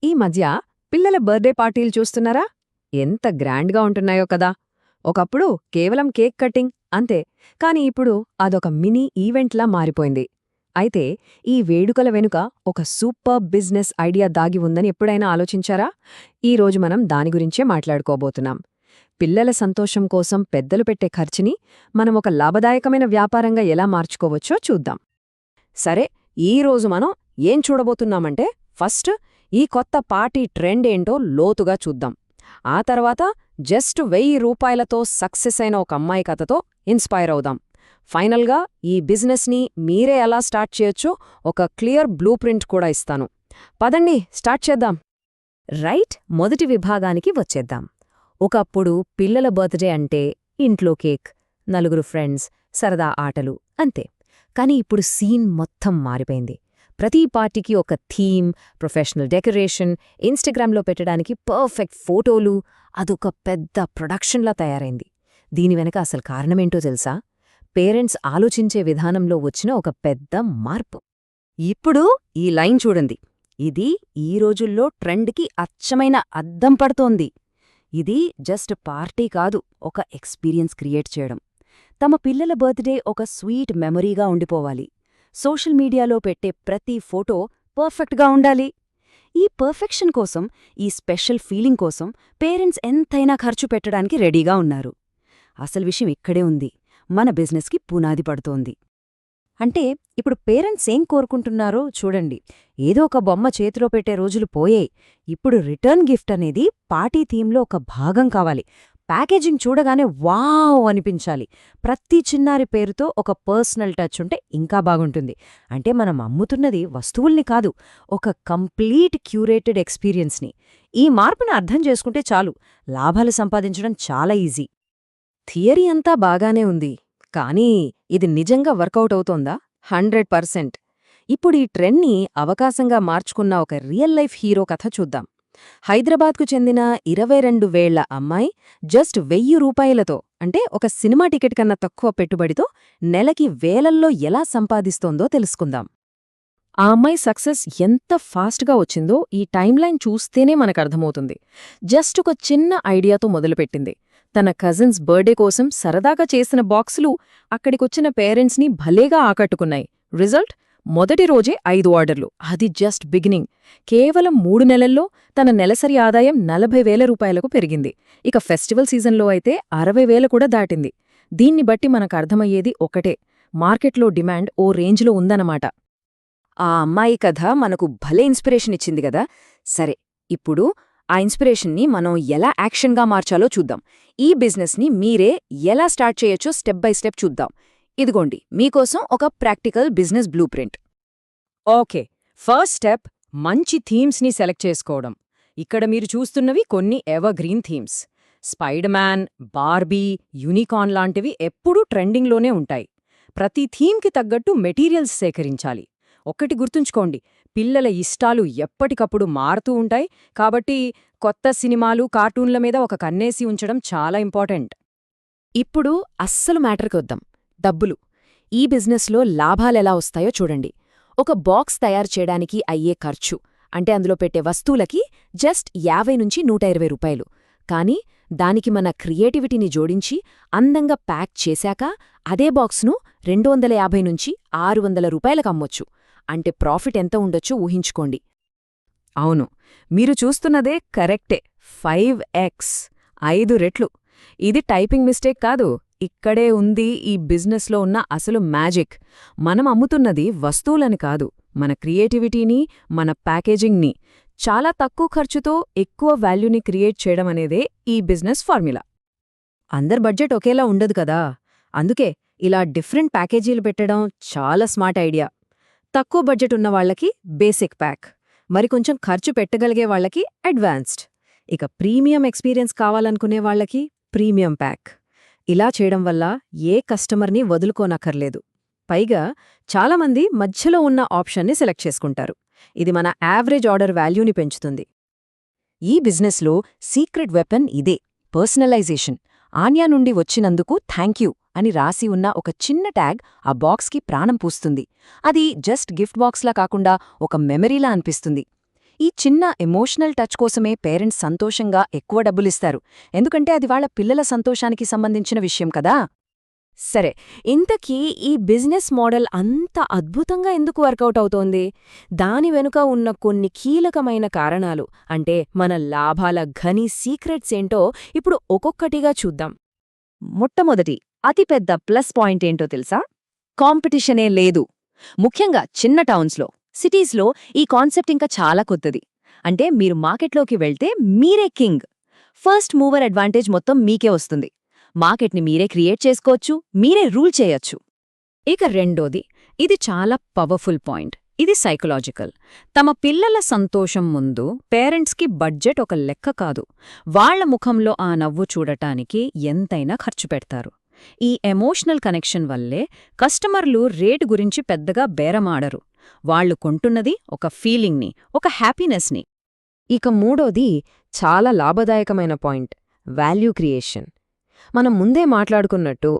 ఈ మధ్య పిల్లల బర్త్డే పార్టీలు చూస్తున్నారా? ఎంత గ్రాండ్గా ఉంటున్నాయో కదా. ఒకప్పుడు కేవలం కేక్ కటింగ్ అంతే, కాని ఇప్పుడు అదొక మినీ ఈవెంట్లా మారిపోయింది. అయితే ఈ వేడుకల వెనుక ఒక సూపర్ బిజినెస్ ఐడియా దాగి ఉందని ఎప్పుడైనా ఆలోచించారా? ఈరోజు మనం దాని గురించే మాట్లాడుకోబోతున్నాం. పిల్లల సంతోషం కోసం పెద్దలు పెట్టే ఖర్చుని మనం ఒక లాభదాయకమైన వ్యాపారంగా ఎలా మార్చుకోవచ్చో చూద్దాం. సరే, ఈరోజు మనం ఏం చూడబోతున్నామంటే, ఫస్ట్ ఈ కొత్త పార్టీ ట్రెండ్ ఏంటో లోతుగా చూద్దాం. ఆ తర్వాత జస్ట్ 1000 రూపాయలతో సక్సెస్ అయిన ఒక అమ్మాయి కథతో ఇన్స్పైర్ అవుదాం. ఫైనల్గా ఈ బిజినెస్ని మీరే ఎలా స్టార్ట్ చేయొచ్చో ఒక క్లియర్ బ్లూ ప్రింట్ కూడా ఇస్తాను. పదండి, స్టార్ట్ చేద్దాం. రైట్, మొదటి విభాగానికి వచ్చేద్దాం. ఒకప్పుడు పిల్లల బర్త్డే అంటే ఇంట్లో కేక్, నలుగురు ఫ్రెండ్స్, సరదా ఆటలు అంతే. కాని ఇప్పుడు సీన్ మొత్తం మారిపోయింది. ప్రతి పార్టీకి ఒక థీమ్, ప్రొఫెషనల్ డెకరేషన్, ఇన్స్టాగ్రామ్లో పెట్టడానికి పర్ఫెక్ట్ ఫోటోలు, అదొక పెద్ద ప్రొడక్షన్లా తయారైంది. దీని వెనక అసలు కారణమేంటో తెలుసా? పేరెంట్స్ ఆలోచించే విధానంలో వచ్చిన ఒక పెద్ద మార్పు. ఇప్పుడు ఈ లైన్ చూడండి. ఇది ఈ రోజుల్లో ట్రెండ్కి అచ్చమైన అద్దం పడుతోంది. ఇది జస్ట్ పార్టీ కాదు, ఒక ఎక్స్పీరియన్స్ క్రియేట్ చేయడం. తమ పిల్లల బర్త్డే ఒక స్వీట్ మెమరీగా ఉండిపోవాలి. సోషల్ మీడియాలో పెట్టే ప్రతి ఫోటో పర్ఫెక్ట్గా ఉండాలి. ఈ పర్ఫెక్షన్ కోసం, ఈ స్పెషల్ ఫీలింగ్ కోసం పేరెంట్స్ ఎంతైనా ఖర్చు పెట్టడానికి రెడీగా ఉన్నారు. అసలు విషయం ఇక్కడే ఉంది. మన బిజినెస్కి పునాది పడుతోంది. అంటే ఇప్పుడు పేరెంట్స్ ఏం కోరుకుంటున్నారో చూడండి. ఏదో ఒక బొమ్మ చేతిలో పెట్టే రోజులు పోయాయి. ఇప్పుడు రిటర్న్ గిఫ్ట్ అనేది పార్టీ థీమ్లో ఒక భాగం కావాలి. ప్యాకేజింగ్ చూడగానే వావ్ అనిపించాలి. ప్రతి చిన్నారి పేరుతో ఒక పర్సనల్ టచ్ ఉంటే ఇంకా బాగుంటుంది. అంటే మనం అమ్ముతున్నది వస్తువుల్ని కాదు, ఒక కంప్లీట్ క్యూరేటెడ్ ఎక్స్పీరియన్స్ని. ఈ మార్పును అర్థం చేసుకుంటే చాలు, లాభాలు సంపాదించడం చాలా ఈజీ. థియరీ అంతా బాగానే ఉంది, కానీ ఇది నిజంగా వర్కౌట్ అవుతోందా? 100%. ఇప్పుడు ఈ ట్రెండ్ని అవకాశంగా మార్చుకున్న ఒక రియల్ లైఫ్ హీరో కథ చూద్దాం. హైదరాబాద్కు చెందిన 22 వేళ్ల అమ్మాయి జస్ట్ 1000 రూపాయలతో, అంటే ఒక సినిమా టికెట్ కన్నా తక్కువ పెట్టుబడితో నెలకి వేలల్లో ఎలా సంపాదిస్తోందో తెలుసుకుందాం. ఆ అమ్మాయి సక్సెస్ ఎంత ఫాస్ట్గా వచ్చిందో ఈ టైమ్లైన్ చూస్తేనే మనకర్థమవుతుంది. జస్ట్ ఒక చిన్న ఐడియాతో మొదలుపెట్టింది. తన కజిన్స్ బర్త్డే కోసం సరదాగా చేసిన బాక్సులు అక్కడికొచ్చిన పేరెంట్స్ని భలేగా ఆకట్టుకున్నాయి. రిజల్ట్? మొదటి రోజే 5 ఆర్డర్లు. అది జస్ట్ బిగినింగ్. కేవలం 3 నెలల్లో తన నెలసరి ఆదాయం 40,000 రూపాయలకు పెరిగింది. ఇక ఫెస్టివల్ సీజన్లో అయితే 60,000 కూడా దాటింది. దీన్ని బట్టి మనకర్థమయ్యేది ఒకటే: మార్కెట్లో డిమాండ్ ఓ రేంజ్లో ఉందన్నమాట. ఆ అమ్మాయి కథ మనకు భలే ఇన్స్పిరేషన్ ఇచ్చింది గదా. సరే, ఇప్పుడు ఆ ఇన్స్పిరేషన్ని మనం ఎలా యాక్షన్గా మార్చాలో చూద్దాం. ఈ బిజినెస్ని మీరే ఎలా స్టార్ట్ చేయొచ్చో స్టెప్ బై స్టెప్ చూద్దాం. ఇదిగోండి మీకోసం ఒక practical business blue print. Okay, first step మంచి థీమ్స్ని సెలెక్ట్ చేసుకోవడం. ఇక్కడ మీరు చూస్తున్నవి కొన్ని evergreen themes. Spider man, Barbie, unicorn లాంటివి ఎప్పుడూ ట్రెండింగ్లోనే ఉంటాయి. ప్రతి థీమ్కి తగ్గట్టు మెటీరియల్స్ సేకరించాలి. ఒక్కటి గుర్తుంచుకోండి, పిల్లల ఇష్టాలు ఎప్పటికప్పుడు మారుతూ ఉంటాయి. కాబట్టి కొత్త సినిమాలు, కార్టూన్ల మీద ఒక కన్నేసి ఉంచడం చాలా ఇంపార్టెంట్. ఇప్పుడు అస్సలు మ్యాటర్కి వద్దాం, డబ్బులు. ఈ బిజినెస్లో లాభాలెలా వస్తాయో చూడండి. ఒక బాక్స్ తయారు చేయడానికి అయ్యే ఖర్చు, అంటే అందులో పెట్టే వస్తువులకి జస్ట్ 50 నుంచి 120 రూపాయలు. కానీ దానికి మన క్రియేటివిటీని జోడించి అందంగా ప్యాక్ చేశాక అదే బాక్స్ను 250 నుంచి 600 రూపాయలకు అమ్మొచ్చు. అంటే ప్రాఫిట్ ఎంత ఉండొచ్చో ఊహించుకోండి. అవును, మీరు చూస్తున్నదే కరెక్టే. 5x, 5 రెట్లు. ఇది టైపింగ్ మిస్టేక్ కాదు, ఇక్కడే ఉంది ఈ బిజినెస్లో ఉన్న అసలు మ్యాజిక్. మనం అమ్ముతున్నది వస్తువులని కాదు, మన క్రియేటివిటీని, మన ప్యాకేజింగ్ని. చాలా తక్కువ ఖర్చుతో ఎక్కువ వాల్యూని క్రియేట్ చేయడం అనేదే ఈ బిజినెస్ ఫార్ములా. అందరి బడ్జెట్ ఒకేలా ఉండదు కదా, అందుకే ఇలా డిఫరెంట్ ప్యాకేజీలు పెట్టడం చాలా స్మార్ట్ ఐడియా. తక్కువ బడ్జెట్ ఉన్నవాళ్లకి బేసిక్ ప్యాక్, మరికొంచెం ఖర్చు పెట్టగలిగే వాళ్లకి అడ్వాన్స్డ్, ఇక ప్రీమియం ఎక్స్పీరియన్స్ కావాలనుకునే వాళ్లకి ప్రీమియం ప్యాక్. ఇలా చేయడం వల్ల ఏ కస్టమర్ని వదులుకోనక్కర్లేదు. పైగా చాలామంది మధ్యలో ఉన్న ఆప్షన్ని సెలెక్ట్ చేసుకుంటారు. ఇది మన యావరేజ్ ఆర్డర్ వాల్యూని పెంచుతుంది. ఈ బిజినెస్లో సీక్రెట్ వెపన్ ఇదే, పర్సనలైజేషన్. ఆన్యా నుండి వచ్చినందుకు థ్యాంక్యూ అని రాసి ఉన్న ఒక చిన్న ట్యాగ్ ఆ బాక్స్కి ప్రాణం పూస్తుంది. అది జస్ట్ గిఫ్ట్ బాక్స్లా కాకుండా ఒక మెమరీలా అనిపిస్తుంది. ఈ చిన్న ఎమోషనల్ టచ్ కోసమే పేరెంట్స్ సంతోషంగా ఎక్కువ డబ్బులిస్తారు, ఎందుకంటే అది వాళ్ళ పిల్లల సంతోషానికి సంబంధించిన విషయం కదా. సరే, ఇంతకీ ఈ బిజినెస్ మోడల్ అంత అద్భుతంగా ఎందుకు వర్కౌట్ అవుతోంది? దాని వెనుక ఉన్న కొన్ని కీలకమైన కారణాలు, అంటే మన లాభాల ఘని సీక్రెట్స్ ఏంటో ఇప్పుడు ఒక్కొక్కటిగా చూద్దాం. మొట్టమొదటి అతిపెద్ద ప్లస్ పాయింట్ ఏంటో తెలుసా? కాంపిటీషనే లేదు. ముఖ్యంగా చిన్న టౌన్స్లో, సిటీస్లో ఈ కాన్సెప్ట్ ఇంకా చాలా కొత్తది. అంటే మీరు మార్కెట్లోకి వెళ్తే మీరే కింగ్. ఫస్ట్ మూవర్ అడ్వాంటేజ్ మొత్తం మీకే వస్తుంది. మార్కెట్ని మీరే క్రియేట్ చేసుకోవచ్చు, మీరే రూల్ చేయొచ్చు. ఇక రెండోది, ఇది చాలా పవర్ఫుల్ పాయింట్. ఇది సైకలాజికల్. తమ పిల్లల సంతోషం ముందు పేరెంట్స్కి బడ్జెట్ ఒక లెక్క కాదు. వాళ్ల ముఖంలో ఆ నవ్వు చూడటానికి ఎంతైనా ఖర్చు పెడతారు. ఈ ఎమోషనల్ కనెక్షన్ వల్లే కస్టమర్లు రేటు గురించి పెద్దగా బేరమాడరు. వాళ్లు కొంటున్నది ఒక ఫీలింగ్ని, ఒక హ్యాపీనెస్ని. ఇక మూడోది చాలా లాభదాయకమైన పాయింట్, వాల్యూ క్రియేషన్. మనం ముందే మాట్లాడుకున్నట్టు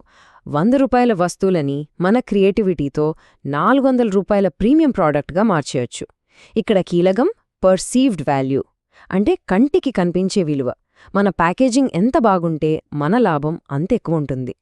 100 రూపాయల వస్తువులని మన క్రియేటివిటీతో 400 రూపాయల ప్రీమియం ప్రాడక్ట్గా మార్చేయొచ్చు. ఇక్కడ కీలకం పర్సీవ్డ్ వాల్యూ, అంటే కంటికి కనిపించే విలువ. మన ప్యాకేజింగ్ ఎంత బాగుంటే మన లాభం అంతెక్కువుంటుంది.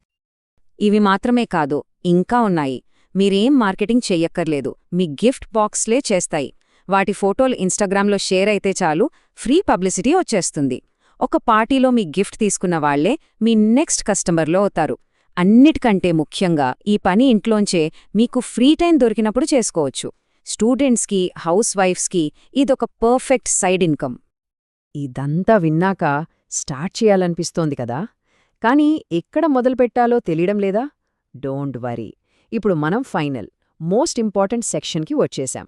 ఇవి మాత్రమే కాదు, ఇంకా ఉన్నాయి. మీరేం మార్కెటింగ్ చెయ్యక్కర్లేదు, మీ గిఫ్ట్ బాక్స్లే చేస్తాయి. వాటి ఫోటోలు ఇన్స్టాగ్రామ్లో షేర్ అయితే చాలు, ఫ్రీ పబ్లిసిటీ వచ్చేస్తుంది. ఒక పార్టీలో మీ గిఫ్ట్ తీసుకున్న వాళ్లే మీ నెక్స్ట్ కస్టమర్లో అవుతారు. అన్నిటికంటే ముఖ్యంగా ఈ పని ఇంట్లోంచే మీకు ఫ్రీ టైం దొరికినప్పుడు చేసుకోవచ్చు. స్టూడెంట్స్కి, హౌస్ వైఫ్స్కి ఇదొక పర్ఫెక్ట్ సైడ్ ఇన్కమ్. ఇదంతా విన్నాక స్టార్ట్ చేయాలనిపిస్తోంది కదా, కానీ ఎక్కడ మొదలుపెట్టాలో తెలియడం లేదా? డోంట్ వరీ, ఇప్పుడు మనం ఫైనల్, మోస్ట్ ఇంపార్టెంట్ సెక్షన్కి వచ్చేశాం.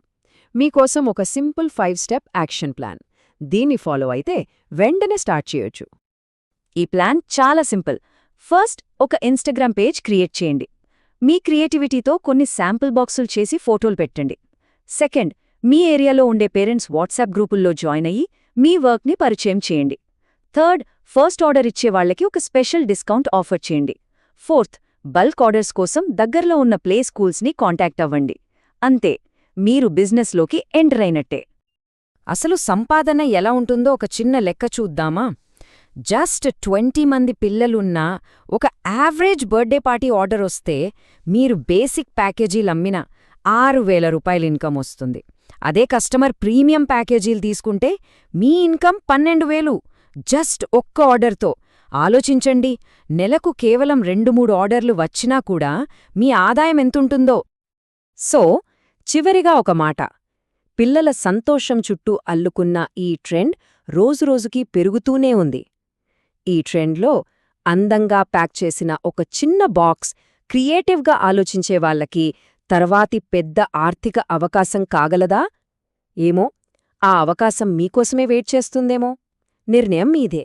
మీకోసం ఒక సింపుల్ 5 స్టెప్ యాక్షన్ ప్లాన్. దీన్ని ఫాలో అయితే వెంటనే స్టార్ట్ చేయొచ్చు. ఈ ప్లాన్ చాలా సింపుల్. ఫస్ట్, ఒక ఇన్స్టాగ్రామ్ పేజ్ క్రియేట్ చేయండి. మీ క్రియేటివిటీతో కొన్ని శాంపుల్ బాక్సులు చేసి ఫోటోలు పెట్టండి. సెకండ్, మీ ఏరియాలో ఉండే పేరెంట్స్ వాట్సాప్ గ్రూపుల్లో జాయిన్ అయ్యి మీ వర్క్ని పరిచయం చేయండి. థర్డ్, ఫస్ట్ ఆర్డర్ ఇచ్చే వాళ్లకి ఒక స్పెషల్ డిస్కౌంట్ ఆఫర్ చేయండి. ఫోర్త్, బల్క్ ఆర్డర్స్ కోసం దగ్గరలో ఉన్న ప్లే స్కూల్స్ని కాంటాక్ట్ అవ్వండి. అంతే, మీరు బిజినెస్లోకి ఎంటర్ అయినట్టే. అసలు సంపాదన ఎలా ఉంటుందో ఒక చిన్న లెక్క చూద్దామా? జస్ట్ 20 మంది పిల్లలున్నా ఒక యావరేజ్ బర్త్డే పార్టీ ఆర్డర్ వస్తే మీరు బేసిక్ ప్యాకేజీలమ్మిన 6,000 రూపాయల ఇన్కమ్ వస్తుంది. అదే కస్టమర్ ప్రీమియం ప్యాకేజీలు తీసుకుంటే మీ ఇన్కమ్ 12,000 జస్ట్ ఒక్క ఆర్డర్తో. ఆలోచించండి, నెలకు కేవలం 2-3 ఆర్డర్లు వచ్చినా కూడా మీ ఆదాయం ఎంతుంటుందో. సో, చివరిగా ఒక మాట, పిల్లల సంతోషం చుట్టూ అల్లుకున్న ఈ ట్రెండ్ రోజురోజుకీ పెరుగుతూనే ఉంది. ఈ ట్రెండ్లో అందంగా ప్యాక్ చేసిన ఒక చిన్న బాక్స్ క్రియేటివ్గా ఆలోచించే వాళ్లకి తర్వాతి పెద్ద ఆర్థిక అవకాశం కాగలదా? ఏమో, ఆ అవకాశం మీకోసమే వెయిట్ చేస్తుందేమో. నిర్ణయం మీదే.